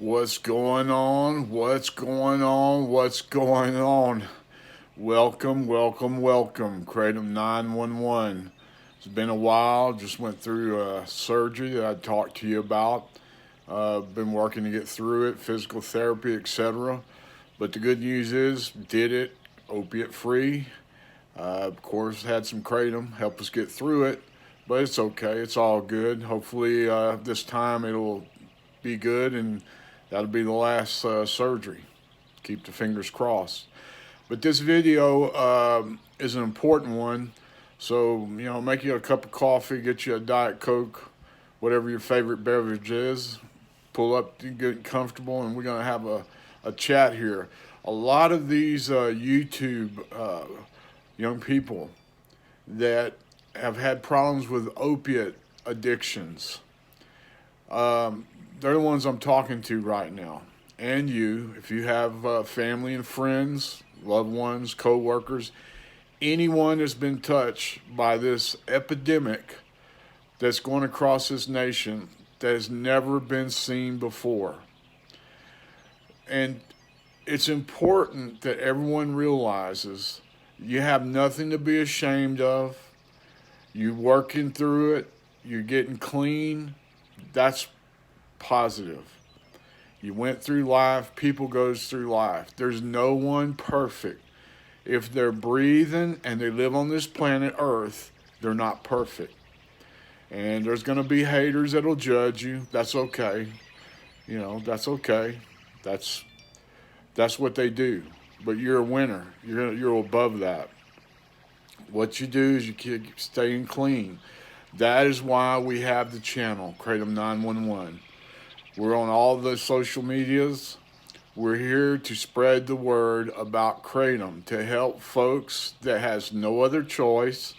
What's going on? What's going on? What's going on? Welcome, welcome, welcome. Kratom 911. It's been a while. Just went through surgery that I talked to you about. Been working to get through it, physical therapy, etc. But the good news is, did it opiate free. Of course, had some kratom, help us get through it. But it's okay. It's all good. Hopefully, this time it'll be good and that'll be the last surgery. Keep the fingers crossed. But this video is an important one. So, make you a cup of coffee, get you a Diet Coke, whatever your favorite beverage is. Pull up, get comfortable, and we're going to have a chat here. A lot of these YouTube young people that have had problems with opiate addictions, they're the ones I'm talking to right now. And you, if you have family and friends, loved ones, co-workers, anyone that's been touched by this epidemic that's going across this nation that has never been seen before. And it's important that everyone realizes you have nothing to be ashamed of. You're working through it. You're getting clean. That's positive. You went through life. People goes through life. There's no one perfect. If they're breathing and they live on this planet Earth, they're not perfect. And there's going to be haters that'll judge you. That's okay. That's okay. That's what they do. But you're a winner. You're above that. What you do is you keep staying clean. That is why we have the channel, Kratom 911. We're on all the social medias. We're here to spread the word about Kratom, to help folks that has no other choice.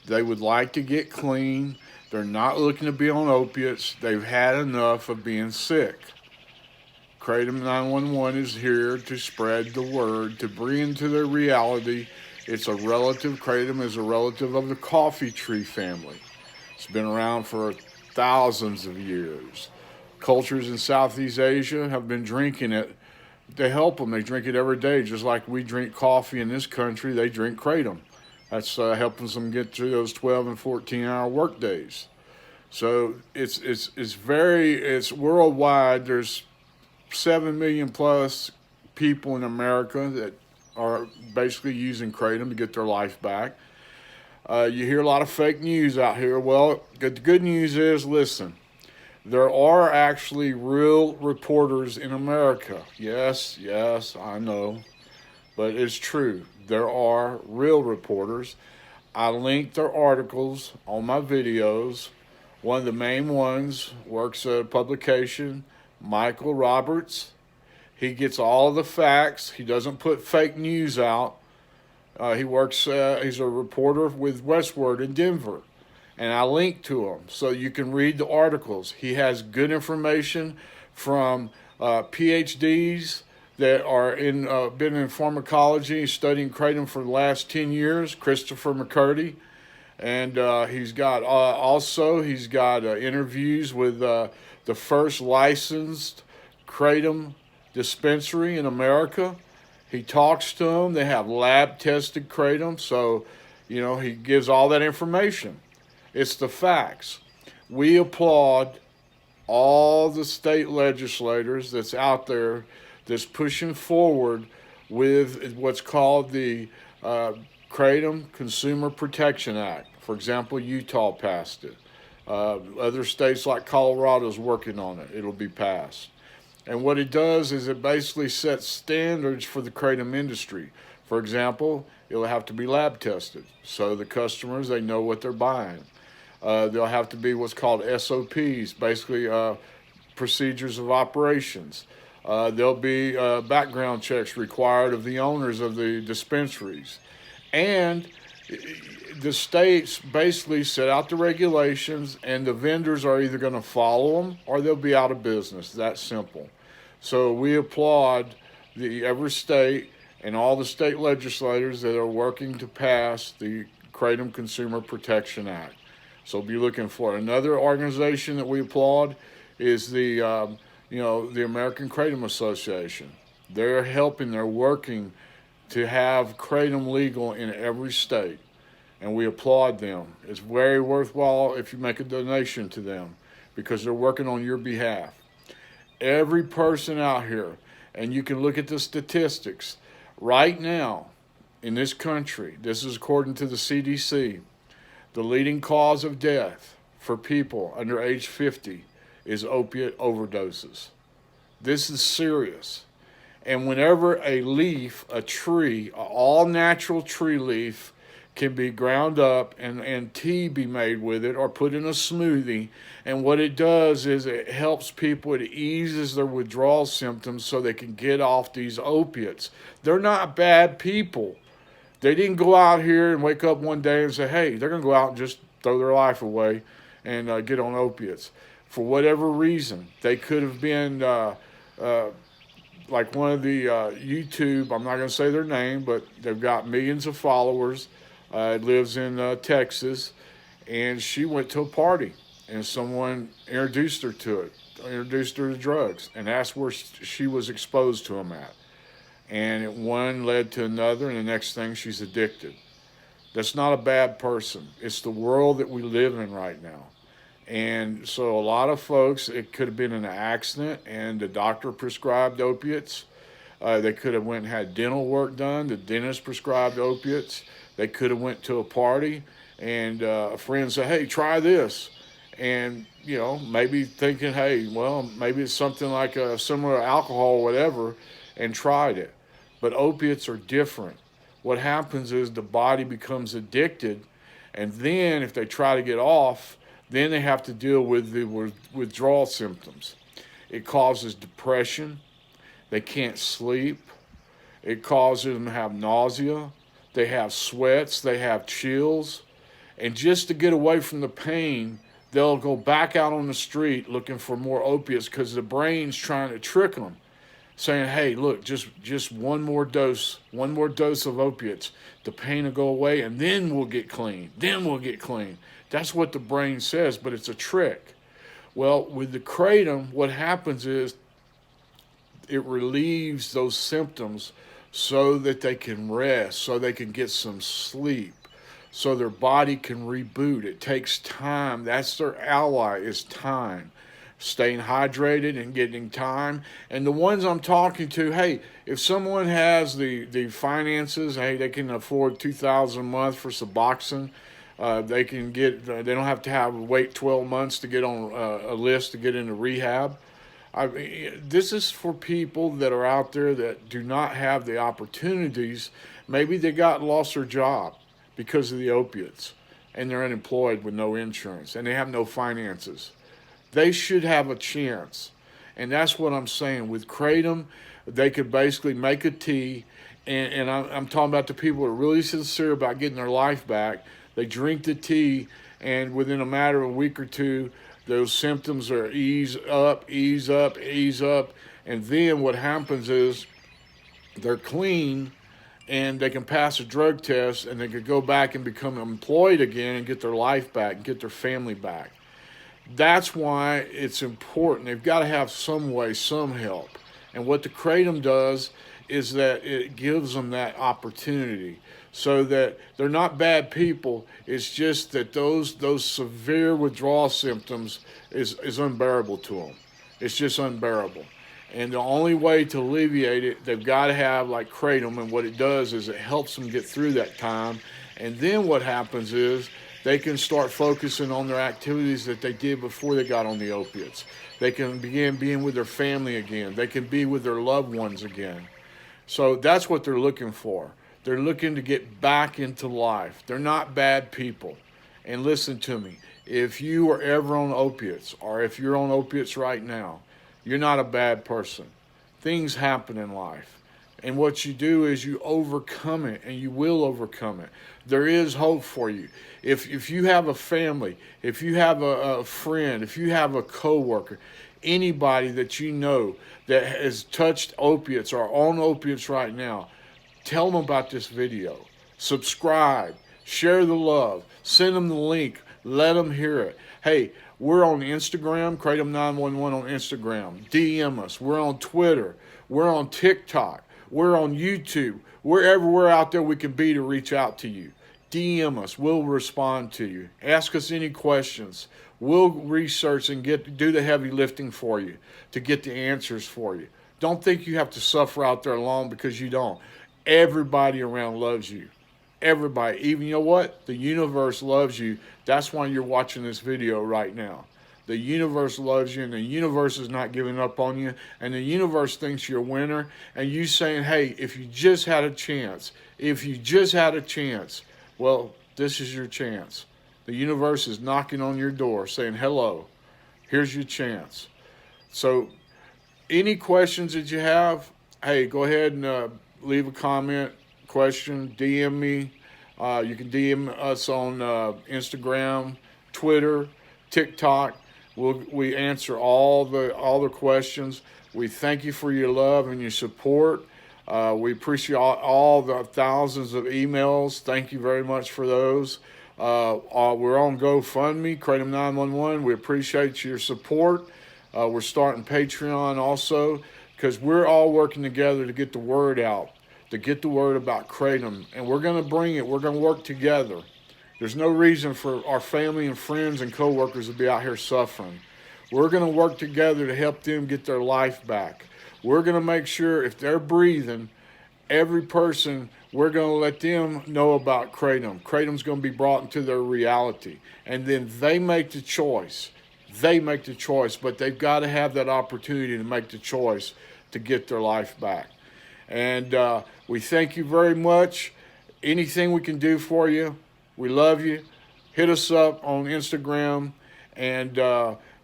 They would like to get clean. They're not looking to be on opiates. They've had enough of being sick. Kratom 911 is here to spread the word, to bring into their reality. It's a relative. Kratom is a relative of the coffee tree family. It's been around for thousands of years. Cultures in Southeast Asia have been drinking it to help them. They drink it every day, just like we drink coffee in this country. They drink kratom. That's helping them get through those 12 and 14-hour work days. So it's worldwide. There's 7 million plus people in America that are basically using kratom to get their life back. You hear a lot of fake news out here. Well, the good news is, listen, there are actually real reporters in America. Yes, I know. But it's true. There are real reporters. I linked their articles on my videos. One of the main ones works at a publication, Michael Roberts. He gets all of the facts. He doesn't put fake news out. He's a reporter with Westward in Denver. And I link to him so you can read the articles. He has good information from PhDs that are been in pharmacology, studying kratom for the last 10 years, Christopher McCurdy. And he's got interviews with the first licensed kratom dispensary in America. He talks to them. They have lab tested kratom. So, he gives all that information. It's the facts. We applaud all the state legislators that's out there that's pushing forward with what's called the Kratom Consumer Protection Act. For example, Utah passed it. Other states like Colorado's working on it. It'll be passed. And what it does is it basically sets standards for the kratom industry. For example, it'll have to be lab tested. So the customers, they know what they're buying. There'll have to be what's called SOPs, basically procedures of operations. There'll be background checks required of the owners of the dispensaries. And the states basically set out the regulations, and the vendors are either going to follow them or they'll be out of business. That simple. So we applaud every state and all the state legislators that are working to pass the Kratom Consumer Protection Act. So be looking for it. Another organization that we applaud is the the American Kratom Association. They're helping, they're working to have Kratom legal in every state, and we applaud them. It's very worthwhile if you make a donation to them because they're working on your behalf. Every person out here, and you can look at the statistics right now in this country, this is according to the CDC, the leading cause of death for people under age 50 is opiate overdoses. This is serious. And whenever a leaf, a tree, an all natural tree leaf can be ground up and tea be made with it or put in a smoothie, and what it does is it helps people, it eases their withdrawal symptoms so they can get off these opiates. They're not bad people. They didn't go out here and wake up one day and say, hey, they're going to go out and just throw their life away and get on opiates. For whatever reason, they could have been like one of the YouTube, I'm not going to say their name, but they've got millions of followers. Lives in Texas, and she went to a party, and someone introduced her to drugs, and that's where she was exposed to them at. And one led to another, and the next thing she's addicted. That's not a bad person. It's the world that we live in right now. And so a lot of folks, it could have been an accident, and the doctor prescribed opiates. They could have went and had dental work done. The dentist prescribed opiates. They could have went to a party, and a friend said, hey, try this. And, maybe thinking, hey, well, maybe it's something like a similar alcohol or whatever, and tried it. But opiates are different. What happens is the body becomes addicted, and then if they try to get off, then they have to deal with the withdrawal symptoms. It causes depression. They can't sleep. It causes them to have nausea. They have sweats. They have chills. And just to get away from the pain, they'll go back out on the street looking for more opiates because the brain's trying to trick them, saying, hey, look, just one more dose of opiates. The pain will go away, and then we'll get clean. That's what the brain says, but it's a trick. Well, with the Kratom, what happens is it relieves those symptoms so that they can rest, so they can get some sleep, so their body can reboot. It takes time. That's their ally, is time. Staying hydrated and getting time. And the ones I'm talking to, hey, if someone has the finances, hey, they can afford $2,000 a month for Suboxone. They can get. They don't have to wait 12 months to get on a list to get into rehab. This is for people that are out there that do not have the opportunities. Maybe they lost their job because of the opiates, and they're unemployed with no insurance, and they have no finances. They should have a chance. And that's what I'm saying. With Kratom, they could basically make a tea, and I'm talking about the people that are really sincere about getting their life back. They drink the tea, and within a matter of a week or two, those symptoms are ease up, and then what happens is they're clean, and they can pass a drug test, and they could go back and become employed again and get their life back and get their family back. That's why it's important. They've got to have some way, some help. And what the Kratom does is that it gives them that opportunity so that they're not bad people. It's just that those severe withdrawal symptoms is unbearable to them. It's just unbearable. And the only way to alleviate it, they've got to have like Kratom, and what it does is it helps them get through that time. And then what happens is they can start focusing on their activities that they did before they got on the opiates. They can begin being with their family again. They can be with their loved ones again. So that's what they're looking for. They're looking to get back into life. They're not bad people. And listen to me, if you are ever on opiates, or if you're on opiates right now, you're not a bad person. Things happen in life. And what you do is you overcome it, and you will overcome it. There is hope for you. If you have a family, if you have a friend, if you have a coworker, anybody that you know that has touched opiates or on opiates right now, tell them about this video. Subscribe, share the love, send them the link, let them hear it. Hey, We're on Instagram, Kratom911 on Instagram. DM us. We're on Twitter. We're on TikTok. We're on YouTube. Wherever we're out there we can be to reach out to you. DM us. We'll respond to you. Ask us any questions. We'll research and do the heavy lifting for you to get the answers for you. Don't think you have to suffer out there alone, because you don't. Everybody around loves you. Everybody. Even, you know what? The universe loves you. That's why you're watching this video right now. The universe loves you, and the universe is not giving up on you, and the universe thinks you're a winner, and you saying, hey, if you just had a chance, if you just had a chance, well, this is your chance. The universe is knocking on your door saying, hello, here's your chance. So any questions that you have, hey, go ahead and leave a comment, question, DM me. You can DM us on Instagram, Twitter, TikTok. We answer all the questions. We thank you for your love and your support. We appreciate all the thousands of emails. Thank you very much for those. We're on GoFundMe, Kratom911. We appreciate your support. We're starting Patreon also, because we're all working together to get the word out, to get the word about Kratom. And we're going to bring it. We're going to work together. There's no reason for our family and friends and coworkers to be out here suffering. We're going to work together to help them get their life back. We're going to make sure if they're breathing, every person, we're going to let them know about Kratom. Kratom's going to be brought into their reality. And then they make the choice. They make the choice, but they've got to have that opportunity to make the choice to get their life back. And we thank you very much. Anything we can do for you, we love you. Hit us up on Instagram, and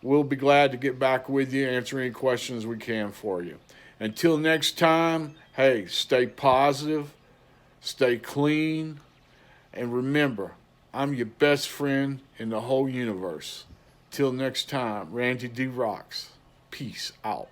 we'll be glad to get back with you, answer any questions we can for you. Until next time, hey, stay positive, stay clean, and remember, I'm your best friend in the whole universe. Till next time, Randy D. Rocks. Peace out.